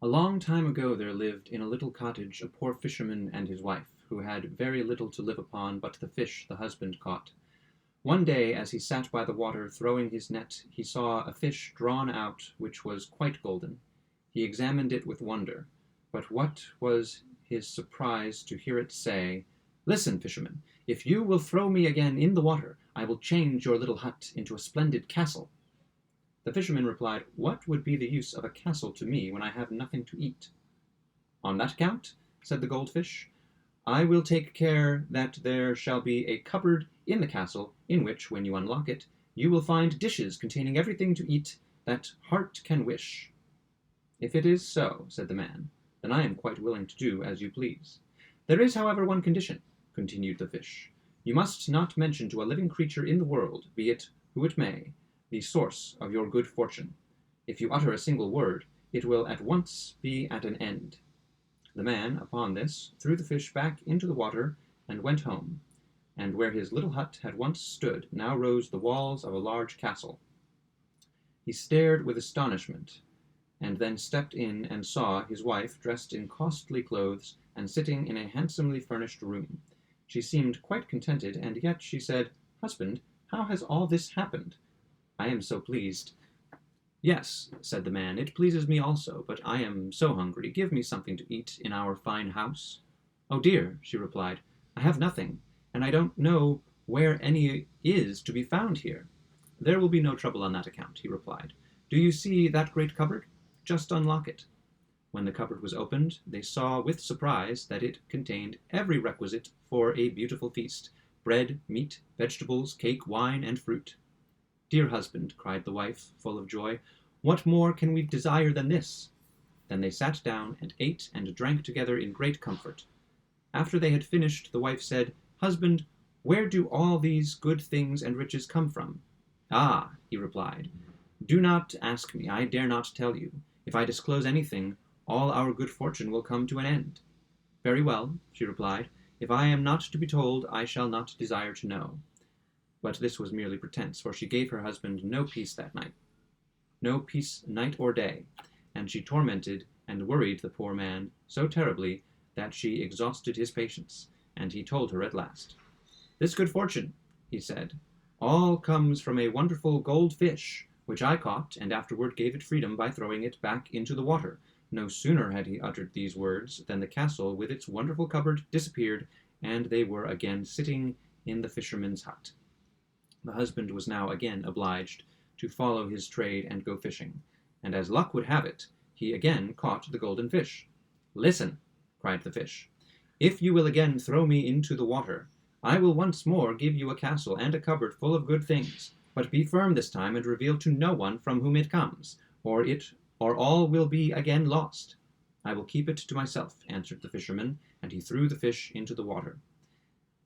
A long time ago there lived in a little cottage a poor fisherman and his wife, who had very little to live upon but the fish the husband caught. One day, as he sat by the water throwing his net, he saw a fish drawn out which was quite golden. He examined it with wonder, but what was his surprise to hear it say, "Listen, fisherman, if you will throw me again in the water, I will change your little hut into a splendid castle." The fisherman replied, "What would be the use of a castle to me when I have nothing to eat?" "On that account," said the goldfish, "I will take care that there shall be a cupboard in the castle, in which, when you unlock it, you will find dishes containing everything to eat that heart can wish." "If it is so," said the man, "then I am quite willing to do as you please. There is, however, one condition," continued the fish. "You must not mention to a living creature in the world, be it who it may, the source of your good fortune. If you utter a single word, it will at once be at an end." The man, upon this, threw the fish back into the water and went home, and where his little hut had once stood now rose the walls of a large castle. He stared with astonishment, and then stepped in and saw his wife dressed in costly clothes and sitting in a handsomely furnished room. She seemed quite contented, and yet she said, "Husband, how has all this happened? I am so pleased." "Yes," said the man, "it pleases me also, but I am so hungry. Give me something to eat in our fine house." "Oh dear," she replied, "I have nothing, and I don't know where any is to be found here." "There will be no trouble on that account," he replied. "Do you see that great cupboard? Just unlock it." When the cupboard was opened, they saw with surprise that it contained every requisite for a beautiful feast: bread, meat, vegetables, cake, wine, and fruit. "Dear husband," cried the wife, full of joy, "what more can we desire than this?" Then they sat down and ate and drank together in great comfort. After they had finished, the wife said, "Husband, where do all these good things and riches come from?" "Ah," he replied, "do not ask me. I dare not tell you. If I disclose anything, all our good fortune will come to an end." "Very well," she replied, "if I am not to be told, I shall not desire to know." But this was merely pretense, for she gave her husband no peace that night, no peace night or day, and she tormented and worried the poor man so terribly that she exhausted his patience, and he told her at last. "This good fortune," he said, "all comes from a wonderful gold fish, which I caught, and afterward gave it freedom by throwing it back into the water." No sooner had he uttered these words than the castle with its wonderful cupboard disappeared, and they were again sitting in the fisherman's hut. The husband was now again obliged to follow his trade and go fishing, and as luck would have it, he again caught the golden fish. "Listen," cried the fish, "if you will again throw me into the water, I will once more give you a castle and a cupboard full of good things, but be firm this time and reveal to no one from whom it comes, or all will be again lost." "I will keep it to myself," answered the fisherman, and he threw the fish into the water.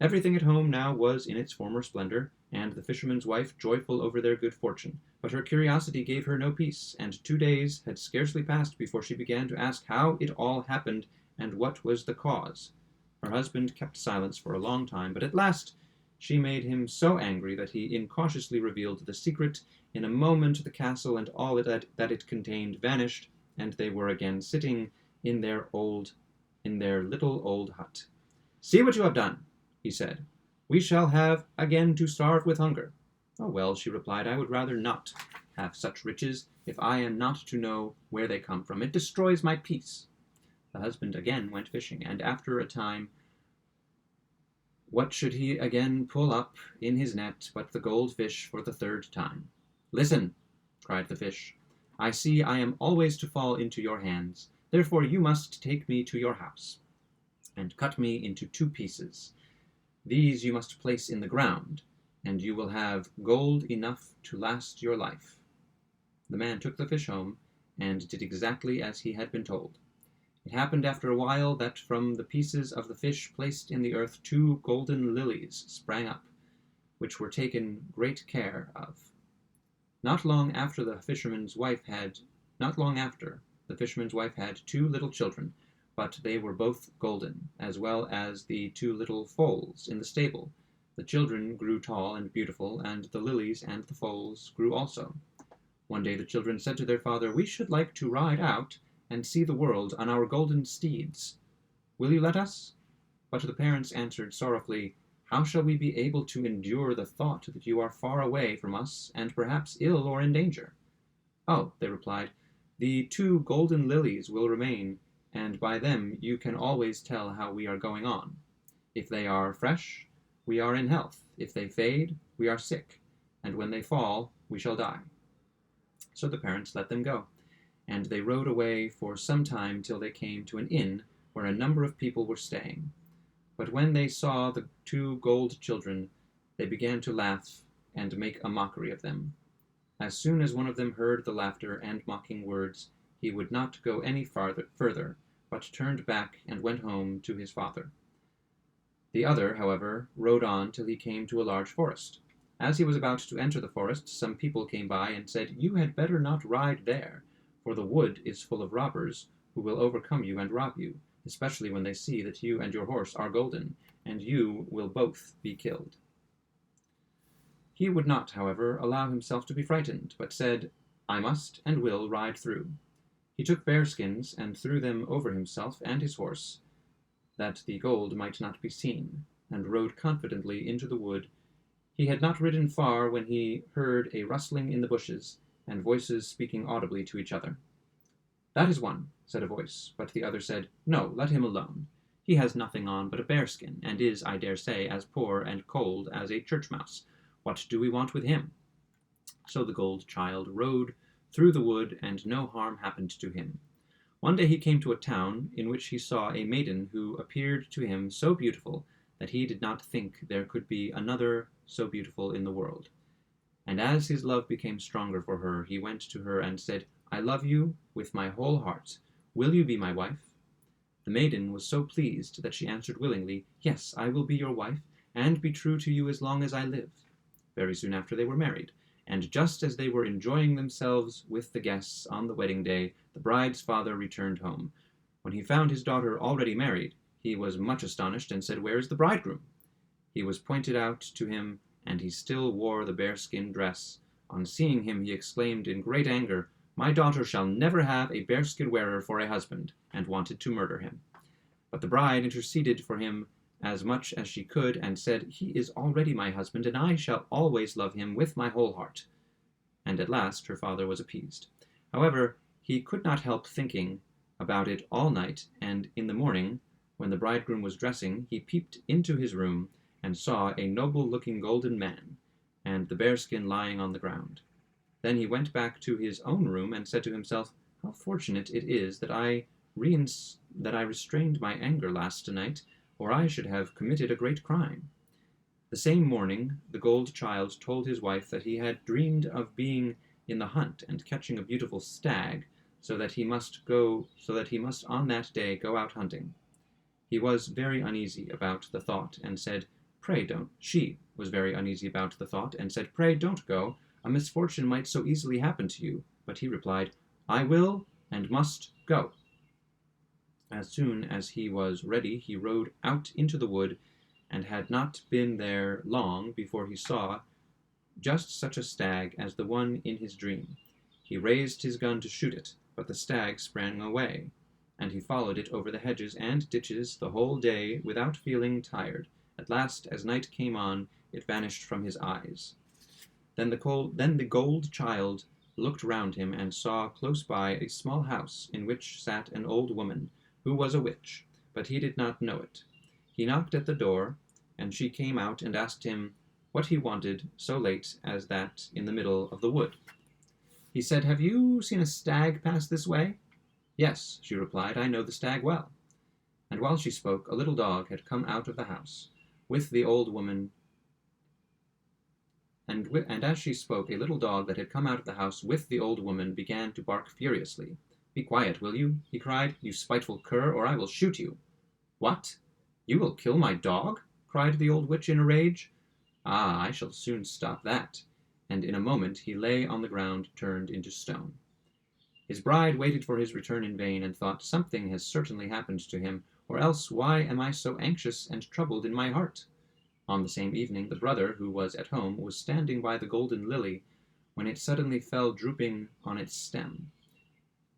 Everything at home now was in its former splendor, and the fisherman's wife joyful over their good fortune, but her curiosity gave her no peace, and 2 days had scarcely passed before she began to ask how it all happened and what was the cause. Her husband kept silence for a long time, but at last she made him so angry that he incautiously revealed the secret. In a moment the castle and all that it contained vanished, and they were again sitting in their little old hut. "See what you have done," he said. "We shall have again to starve with hunger." "Oh well," she replied, "I would rather not have such riches if I am not to know where they come from. It destroys my peace." The husband again went fishing, and after a time what should he again pull up in his net but the gold fish for the third time. "Listen," cried the fish, "I see I am always to fall into your hands, therefore you must take me to your house, and cut me into 2 pieces. These you must place in the ground, and you will have gold enough to last your life." The man took the fish home, and did exactly as he had been told. It happened after a while that from the pieces of the fish placed in the earth 2 golden lilies sprang up, which were taken great care of. Not long after, the fisherman's wife had 2 little children, but they were both golden, as well as the 2 little foals in the stable. The children grew tall and beautiful, and the lilies and the foals grew also. One day the children said to their father, "We should like to ride out and see the world on our golden steeds. Will you let us?" But the parents answered sorrowfully, "How shall we be able to endure the thought that you are far away from us, and perhaps ill or in danger?" "Oh," they replied, "the 2 golden lilies will remain, and by them you can always tell how we are going on. If they are fresh, we are in health. If they fade, we are sick, and when they fall, we shall die." So the parents let them go, and they rode away for some time till they came to an inn where a number of people were staying. But when they saw the 2 gold children, they began to laugh and make a mockery of them. As soon as one of them heard the laughter and mocking words, he would not go any further, but turned back and went home to his father. The other, however, rode on till he came to a large forest. As he was about to enter the forest, some people came by and said, "You had better not ride there, for the wood is full of robbers, who will overcome you and rob you, especially when they see that you and your horse are golden, and you will both be killed." He would not, however, allow himself to be frightened, but said, "I must and will ride through." He took bearskins and threw them over himself and his horse, that the gold might not be seen, and rode confidently into the wood. He had not ridden far when he heard a rustling in the bushes, and voices speaking audibly to each other. "That is one," said a voice, but the other said, "No, let him alone. He has nothing on but a bearskin, and is, I dare say, as poor and cold as a church mouse. What do we want with him?" So the gold child rode through the wood, and no harm happened to him. One day he came to a town in which he saw a maiden who appeared to him so beautiful that he did not think there could be another so beautiful in the world. And as his love became stronger for her, he went to her and said, "I love you with my whole heart. Will you be my wife?" The maiden was so pleased that she answered willingly, "Yes, I will be your wife, and be true to you as long as I live." Very soon after they were married, and just as they were enjoying themselves with the guests on the wedding day, the bride's father returned home. When he found his daughter already married, he was much astonished and said, "Where is the bridegroom?" He was pointed out to him, and he still wore the bearskin dress. On seeing him, he exclaimed in great anger, "My daughter shall never have a bearskin wearer for a husband," and wanted to murder him. But the bride interceded for him as much as she could, and said, "He is already my husband, and I shall always love him with my whole heart." And at last her father was appeased. However, he could not help thinking about it all night, and in the morning, when the bridegroom was dressing, he peeped into his room and saw a noble-looking golden man, and the bearskin lying on the ground. Then he went back to his own room and said to himself, "How fortunate it is that I restrained my anger last night, or I should have committed a great crime." The same morning the gold child told his wife that he had dreamed of being in the hunt and catching a beautiful stag, so that he must on that day go out hunting. He was very uneasy about the thought, and said, "Pray don't." She was very uneasy about the thought, and said, "Pray don't go. A misfortune might so easily happen to you." But he replied, "I will and must go." As soon as he was ready, he rode out into the wood, and had not been there long before he saw just such a stag as the one in his dream. He raised his gun to shoot it, but the stag sprang away, and he followed it over the hedges and ditches the whole day without feeling tired. At last, as night came on, it vanished from his eyes. Then the gold child looked round him and saw close by a small house in which sat an old woman, who was a witch, but he did not know it. He knocked at the door, and she came out and asked him what he wanted so late as that in the middle of the wood. He said, "Have you seen a stag pass this way?" "Yes," she replied, "I know the stag well." And while she spoke, a little dog had come out of the house with the old woman, and as she spoke, a little dog that had come out of the house with the old woman began to bark furiously. "Be quiet, will you?" he cried, "you spiteful cur, or I will shoot you." "What? You will kill my dog?" cried the old witch in a rage. "Ah, I shall soon stop that." And in a moment he lay on the ground, turned into stone. His bride waited for his return in vain, and thought, "Something has certainly happened to him, or else why am I so anxious and troubled in my heart?" On the same evening, the brother, who was at home, was standing by the golden lily, when it suddenly fell drooping on its stem.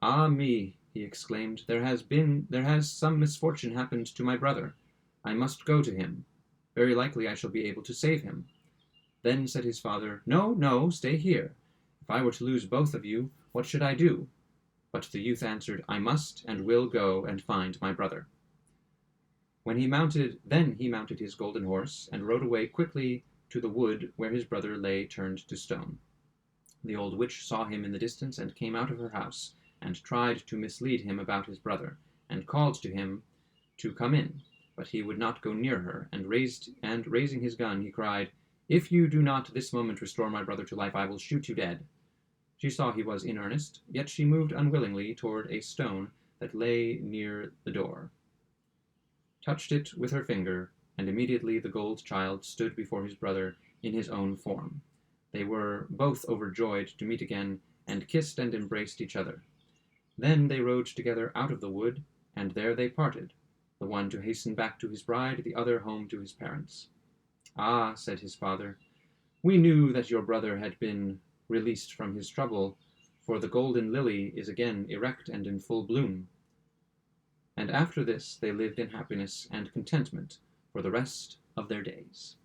"Ah me," he exclaimed. There has some misfortune happened to my brother. I must go to him. Very likely I shall be able to save him. Then said his father, No, no, stay here. If I were to lose both of you, what should I do? But the youth answered, I must and will go and find my brother. Then he mounted his golden horse, and rode away quickly to the wood where his brother lay turned to stone. The old witch saw him in the distance, and came out of her house, and tried to mislead him about his brother, and called to him to come in. But he would not go near her, and raising his gun, he cried, If you do not this moment restore my brother to life, I will shoot you dead. She saw he was in earnest, yet she moved unwillingly toward a stone that lay near the door, touched it with her finger, and immediately the gold child stood before his brother in his own form. They were both overjoyed to meet again, and kissed and embraced each other. Then they rode together out of the wood, and there they parted, the one to hasten back to his bride, the other home to his parents. Ah, said his father, we knew that your brother had been released from his trouble, for the golden lily is again erect and in full bloom. And after this they lived in happiness and contentment for the rest of their days.